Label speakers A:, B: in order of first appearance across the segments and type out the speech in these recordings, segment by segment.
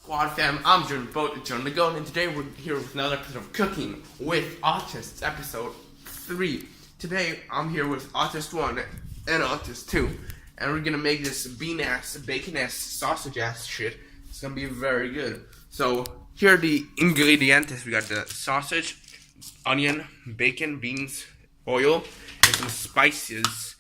A: Squad fam? I'm John the Goat, and today we're here with another episode of Cooking with Autists, episode 3. Today, I'm here with Autist 1 and Autist 2, and we're gonna make this bean-ass, bacon-ass, sausage-ass shit. It's gonna be very good. So, here are the ingredients. We got the sausage, onion, bacon, beans, oil, and some spices.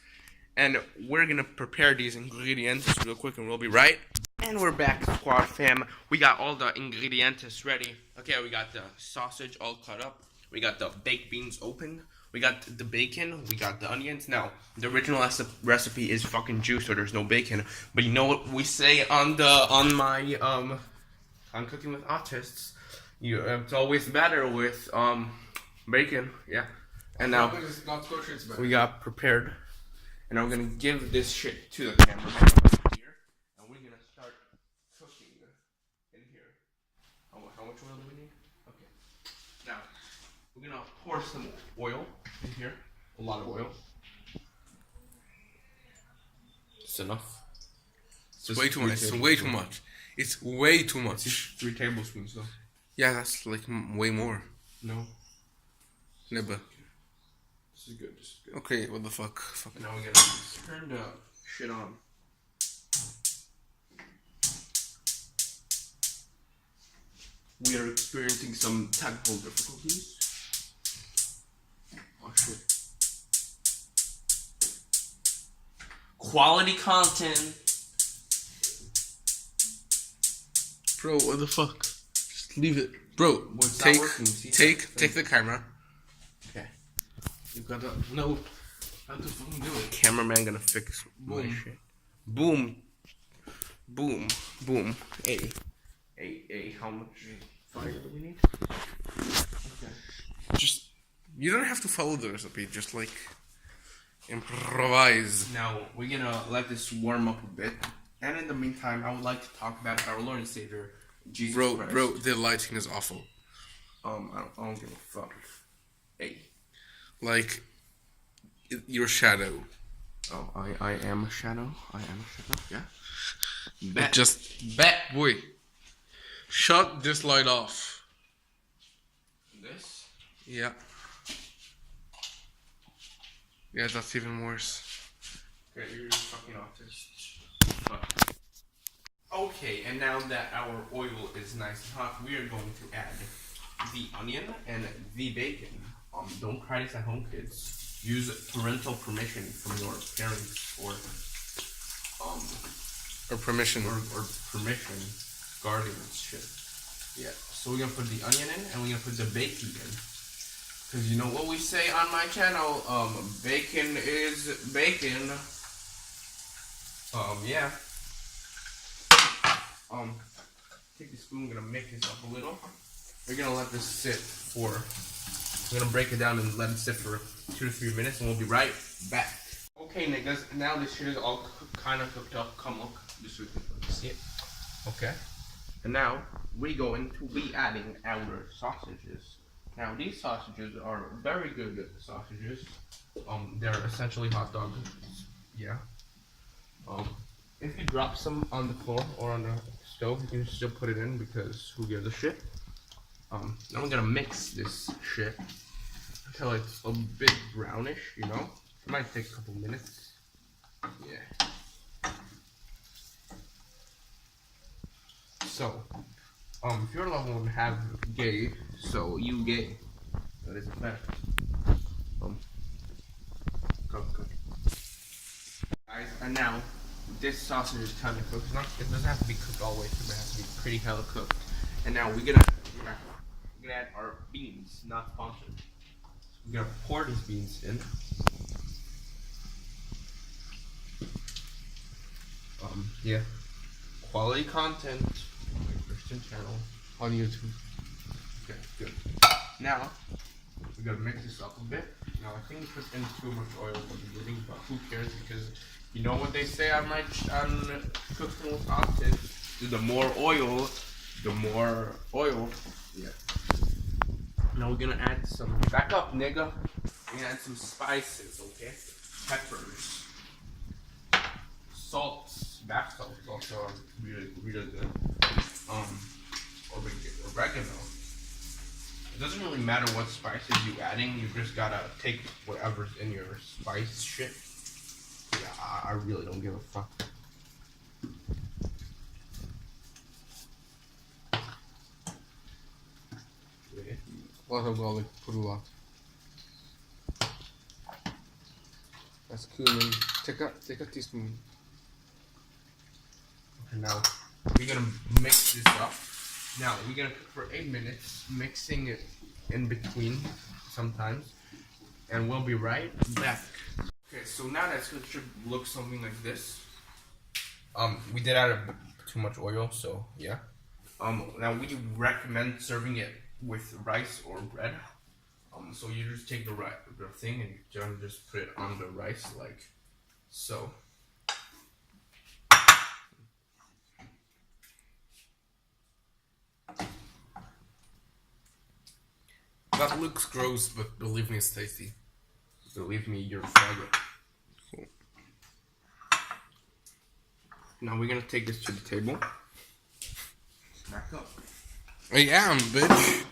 A: And we're gonna prepare these ingredients real quick, and we'll be right. And we're back, Squad fam. We got all the ingredients ready. Okay, we got the sausage all cut up. We got the baked beans open. We got the bacon. We got the onions. Now, the original recipe is fucking juice, so there's no bacon. But you know what we say on my on Cooking with Autists? It's always better with bacon. Yeah. And now we got prepared, and I'm gonna give this shit to the cameraman here, and we're gonna start cooking in here. How much oil do we need? Okay. Now we're gonna pour some oil in here. A lot of oil. It's enough.
B: It's way too much. It's way too much. It's way too much.
A: It's 3 tablespoons though.
B: Yeah, that's like way more.
A: No.
B: Never.
A: This is good.
B: Okay, what the fuck?
A: Now we gotta turn the shit on. We are experiencing some technical difficulties. Oh shit. Quality content.
B: Bro, what the fuck? Just leave it. Bro, take the camera.
A: Okay. You gotta know how to fucking do it. Cameraman gonna fix my shit. Boom. Boom. Boom. Hey. How much fire do we need? Okay.
B: Just, you don't have to follow the recipe. Just like improvise.
A: Now we're gonna let this warm up a bit, and in the meantime, I would like to talk about our Lord and Savior, Jesus Christ.
B: Bro, the lighting is awful.
A: I don't give a fuck. Hey.
B: Like, your shadow.
A: Oh, I am a shadow. Yeah.
B: Bet. Boy. Shut this light off.
A: This?
B: Yeah. Yeah, that's even worse.
A: Okay, you're a fucking autist. Fuck. Okay, and now that our oil is nice and hot, we are going to add the onion and the bacon. Don't try this at home, kids. Use parental permission from your parents or
B: permission.
A: Or permission. Guardians shit. Yeah. So we're gonna put the onion in, and we're gonna put the bacon in. Cause you know what we say on my channel, bacon is bacon. Yeah. Take the spoon, gonna mix this up a little. We're gonna let this sit for, we're gonna break it down and let it sit for 2 to 3 minutes, and we'll be right back. Okay, niggas, now this shit is all kind of cooked up. Come look, just so we can see it. Okay. And now, we're going to be adding our sausages. Now, these sausages are very good sausages. They're essentially hot dogs. Yeah. If you drop some on the floor or on the stove, you can still put it in because who gives a shit? Now we're gonna mix this shit until it's a bit brownish, you know? It might take a couple minutes. Yeah. So, if your loved one have gay, so you gay. That is a fact. Cook. Guys, and now, this sausage is kind of cooked. It doesn't have to be cooked all the way through, it has to be pretty hella cooked. And now we're gonna add our beans, not sponsored. We're gonna pour these beans in. Yeah. Quality content. Christian channel on YouTube. Okay, good. Now we're gonna mix this up a bit. Now I think we put in too much oil at the beginning, but who cares? Because you know what they say on Cooking with Autists: the more oil, the more oil. Yeah. Now we're gonna add some. Back up, nigga. We're gonna add some spices, okay? Peppers, salts. Bath salts also are really good. oregano. It doesn't really matter what spices you adding. You just gotta take whatever's in your spice shit. Yeah, I really don't give a fuck.
B: A lot of garlic, put a lot. That's cumin. Take a teaspoon.
A: Okay, now we're gonna mix this up. Now we're gonna cook for 8 minutes, mixing it in between sometimes, and we'll be right back. Okay, so now that's gonna should look something like this. We did add too much oil, so yeah. Now we recommend serving it with rice or bread. So you just take the thing and you just put it on the rice like so.
B: That looks gross, but believe me, it's tasty.
A: Believe me, you're faggot.
B: Cool.
A: Now we're gonna take this to the table. Back up.
B: I am, bitch.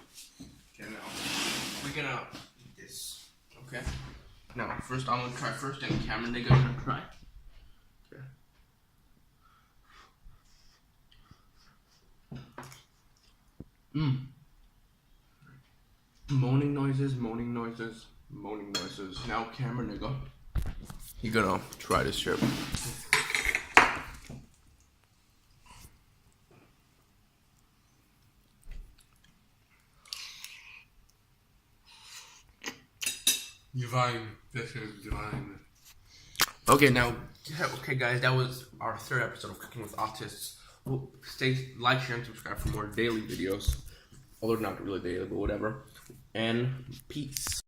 A: Okay, now we're gonna eat this. Okay. Now, first I'm gonna try first, and Cameron nigga gonna try. Okay. Moaning noises, moaning noises, moaning noises. Now Cameron nigga, he gonna try this shit.
B: Divine. This is divine.
A: Okay, now, okay, guys, that was our 3rd episode of Cooking with Autists. Stay, like, share, and subscribe for more daily videos. Although not really daily, but whatever. And peace.